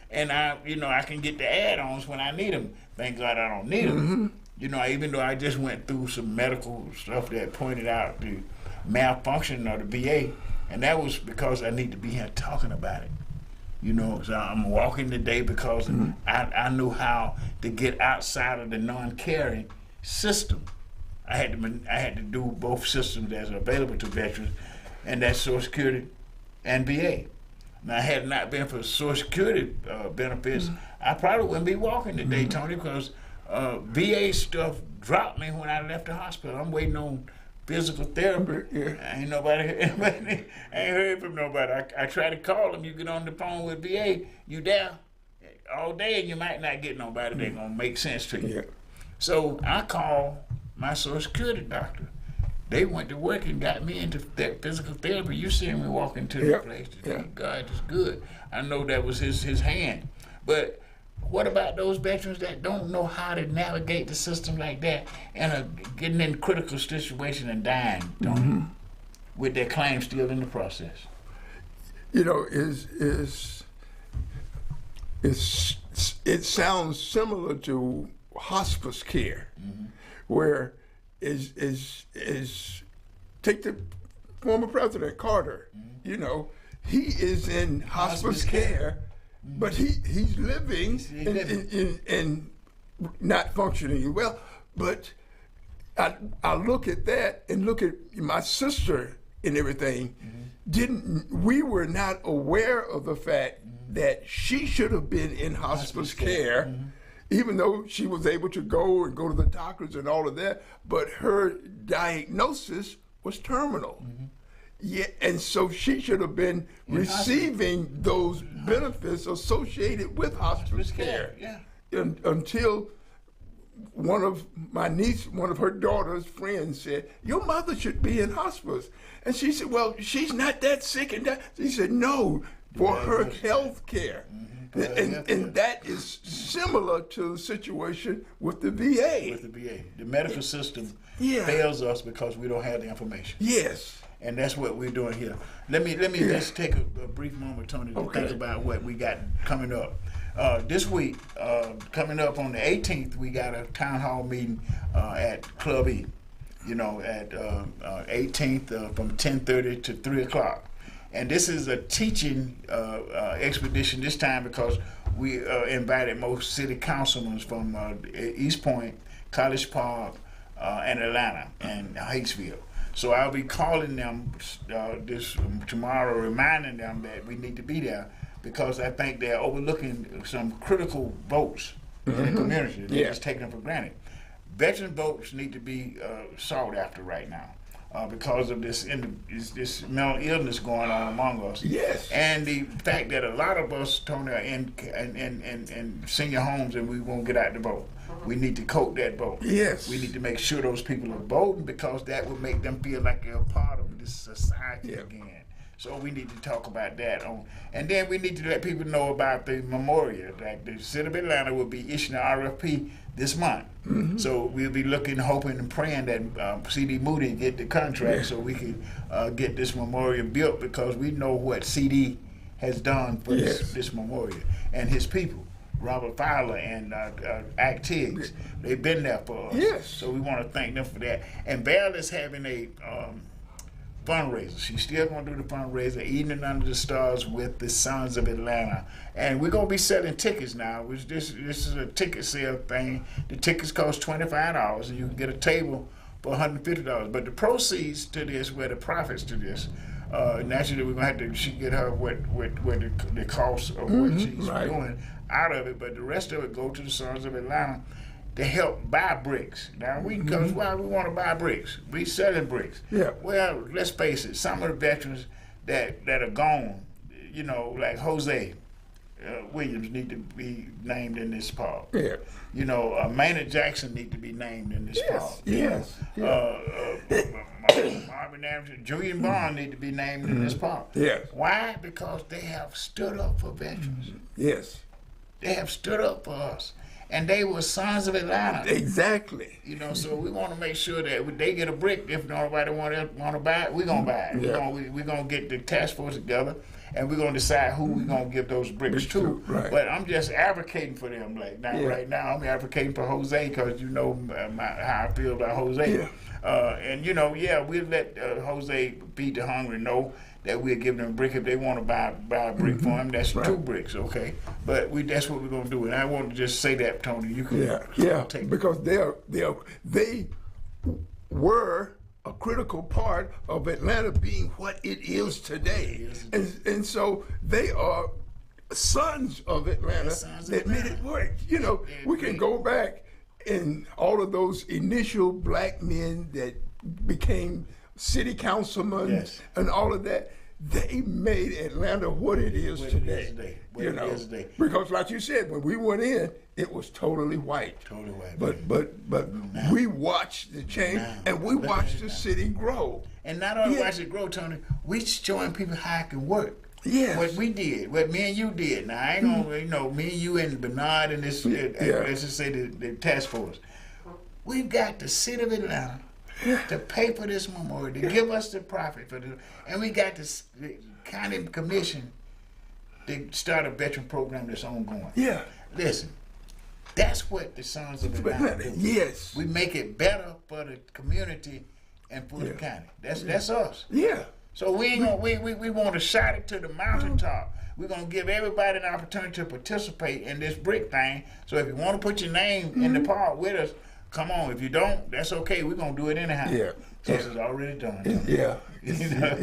And I can get the add-ons when I need them. Thank God I don't need them. You know, even though I just went through some medical stuff that pointed out the malfunction of the VA, and that was because I need to be here talking about it. You know, so I'm walking today because I knew how to get outside of the non-caring system. I had to do both systems that's available to veterans, and that's Social Security and VA. Now, had it not been for Social Security benefits, I probably wouldn't be walking today, Tony, because VA stuff dropped me when I left the hospital. I'm waiting on physical therapy. Ain't ain't heard from nobody. I try to call them. You get on the phone with VA, you there all day, and you might not get nobody that's gonna make sense to you. So I call my Social Security doctor. They went to work and got me into physical therapy. You see me walking to the place today. God is good. I know that was his hand. But what about those veterans that don't know how to navigate the system like that and are getting in critical situation and dying, with their claim still in the process? You know, it sounds similar to hospice care, where take the former President Carter. You know, he is in hospice care. But he's living and not functioning well. But I look at that and look at my sister and everything. We were not aware of the fact that she should have been in hospice care, even though she was able to go to the doctors and all of that. But her diagnosis was terminal. Yeah, and so she should have been receiving those benefits associated with hospice care. Until one of her daughter's friends said, "Your mother should be in hospice," and she said, "Well, she's not that sick." And that she said, "No, for her health care." And that is similar to the situation with the VA. With the VA, the medical system fails us because we don't have the information. Yes. And that's what we're doing here. Let me just take a brief moment, Tony, to think about what we got coming up. This week, coming up on the 18th, we got a town hall meeting at Club E. You know, at 18th from 10:30 to 3 o'clock. And this is a teaching expedition this time because we invited most city councilmen from East Point, College Park, and Atlanta, and Hatesville. So I'll be calling them tomorrow, reminding them that we need to be there because I think they're overlooking some critical votes in the community. They're just taking them for granted. Veteran votes need to be sought after right now because of this mental illness going on among us. Yes. And the fact that a lot of us, Tony, are in senior homes and we won't get out to vote. We need to coat that vote. Yes. We need to make sure those people are voting because that will make them feel like they're a part of this society again. So we need to talk about that. And then we need to let people know about the memorial. Like the city of Atlanta will be issuing an RFP this month. So we'll be looking, hoping, and praying that CD Moody get the contract so we can get this memorial built, because we know what CD has done for this memorial and his people. Robert Fowler and Act Tiggs, they've been there for us. Yes. So we want to thank them for that. And Val is having a fundraiser. She's still going to do the fundraiser, Evening Under the Stars with the Sons of Atlanta. And we're going to be selling tickets now. This is a ticket sale thing. The tickets cost $25, and you can get a table for $150. But the proceeds to this, where the profits to this, naturally we're going to have to get her what the cost of what she's doing out of it. But the rest of it go to the Sons of Atlanta to help buy bricks. Now, because why we want to buy bricks? We selling bricks. Yeah. Well, let's face it, some of the veterans that are gone, you know, like Jose Williams need to be named in this park. Yeah. You know, Maynard Jackson need to be named in this park. Yes. Marvin Anderson, Julian Bond need to be named in this park. Yes. Why? Because they have stood up for veterans. Yes. They have stood up for us. And they were Sons of Atlanta. Exactly. You know, so we want to make sure that they get a brick. If nobody want to buy it, we're going to buy it. Yeah. We're going to get the task force together, and we're going to decide who we're going to give those bricks to. Right. But I'm just advocating for them. Like right now, I'm advocating for Jose, because you know how I feel about Jose. Yeah. And, you know, we'll let Jose Feed the Hungry know that we'll give them a brick if they want to buy a brick for him. That's 2 bricks, okay? But that's what we're going to do. And I want to just say that, Tony. You can take because they were a critical part of Atlanta being what it is today. And so they are sons of Atlanta that made it work. You know, we can go back and all of those initial black men that became city councilmen and all of that, they made Atlanta what it is today. Because like you said, when we went in, it was totally white. Totally white. But we watched the change, and we watched the city grow. And not only watch it grow, Tony, we showing people how it can work. Yes. What we did, what me and you did. Now, I ain't gonna, you know, me and you and Bernard and this, let's just say the task force. We've got the city of Atlanta to pay for this memorial, to give us the profit for this, and we got the county commission to start a veteran program that's ongoing. Yeah. Listen, that's what the Sons of Atlanta do. Yes. We make it better for the community and for the county. That's us. Yeah. So we want to shout it to the mountaintop. We're gonna give everybody an opportunity to participate in this brick thing. So if you want to put your name in the park with us, come on. If you don't, that's okay. We're gonna do it anyhow. Yeah. Because it's already done. Yeah. You know,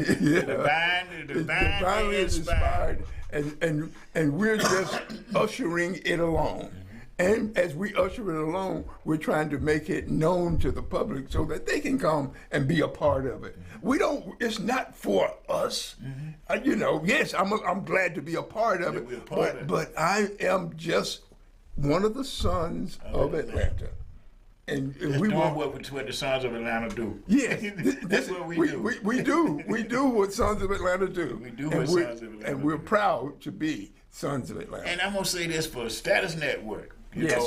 divinely inspired. And we're just ushering it along. And as we usher it along, we're trying to make it known to the public so that they can come and be a part of it. It's not for us. You know, yes, I'm glad to be a part of it, but I am just one of the sons of Atlanta. And we doing what the Sons of Atlanta do. Yes, that's what we do. We do what Sons of Atlanta do. We do what Sons of Atlanta do. And we're proud to be Sons of Atlanta. And I'm gonna say this for Status Network. You know,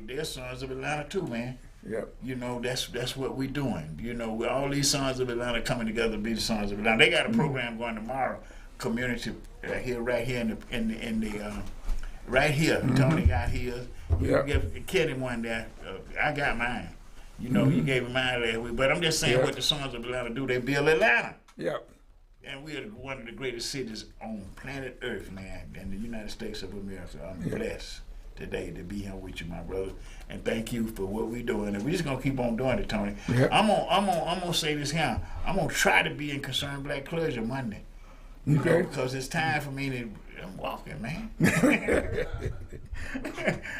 they're Sons of Atlanta too, man. Yep. You know, that's what we're doing. You know, with all these Sons of Atlanta coming together to be the Sons of Atlanta. They got a program going tomorrow, community right here in the right here. Tony got his. You give Kenny one there. I got mine. You know, you gave him mine last week. But I'm just saying what the Sons of Atlanta do. They build Atlanta. Yep. And we are one of the greatest cities on planet Earth, man, in the United States of America. I'm blessed today to be here with you, my brother, and thank you for what we're doing. And we're just gonna keep on doing it, Tony. Yep. I'm gonna say this here. I'm gonna try to be in Concerned Black Clergy Monday. You know, because it's time for me to. I'm walking, man.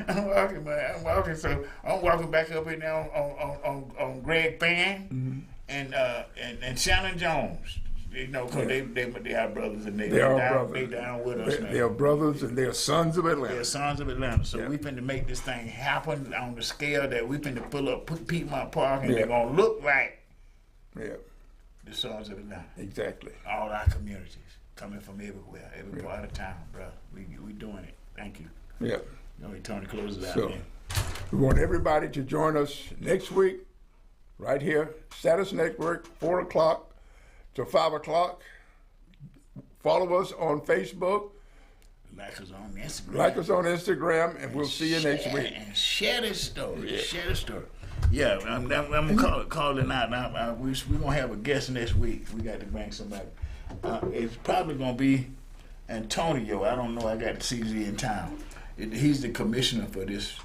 I'm walking, man. I'm walking. So I'm walking back up in there on Greg Fan and Shannon Jones. You know, because they are brothers and they down with us. They are brothers and they are sons of Atlanta. They're Sons of Atlanta. So we finna make this thing happen on the scale that we finna put Piedmont Park and they're gonna look like the Sons of Atlanta. Exactly. All our communities coming from everywhere, every part of town, bro. We doing it. Thank you. Yeah. You know, Tony, close it out, So, man. we want everybody to join us next week, right here, Status Network, 4 o'clock to 5 o'clock. Follow us on Facebook. Like us on Instagram. Like us on Instagram, and we'll see you next week. And share this story. Yeah. Share the story. Yeah, I'm calling out. Now, we're going to have a guest next week. We got to bring somebody. It's probably going to be Antonio. I don't know. I got the CZ in town. He's the commissioner for this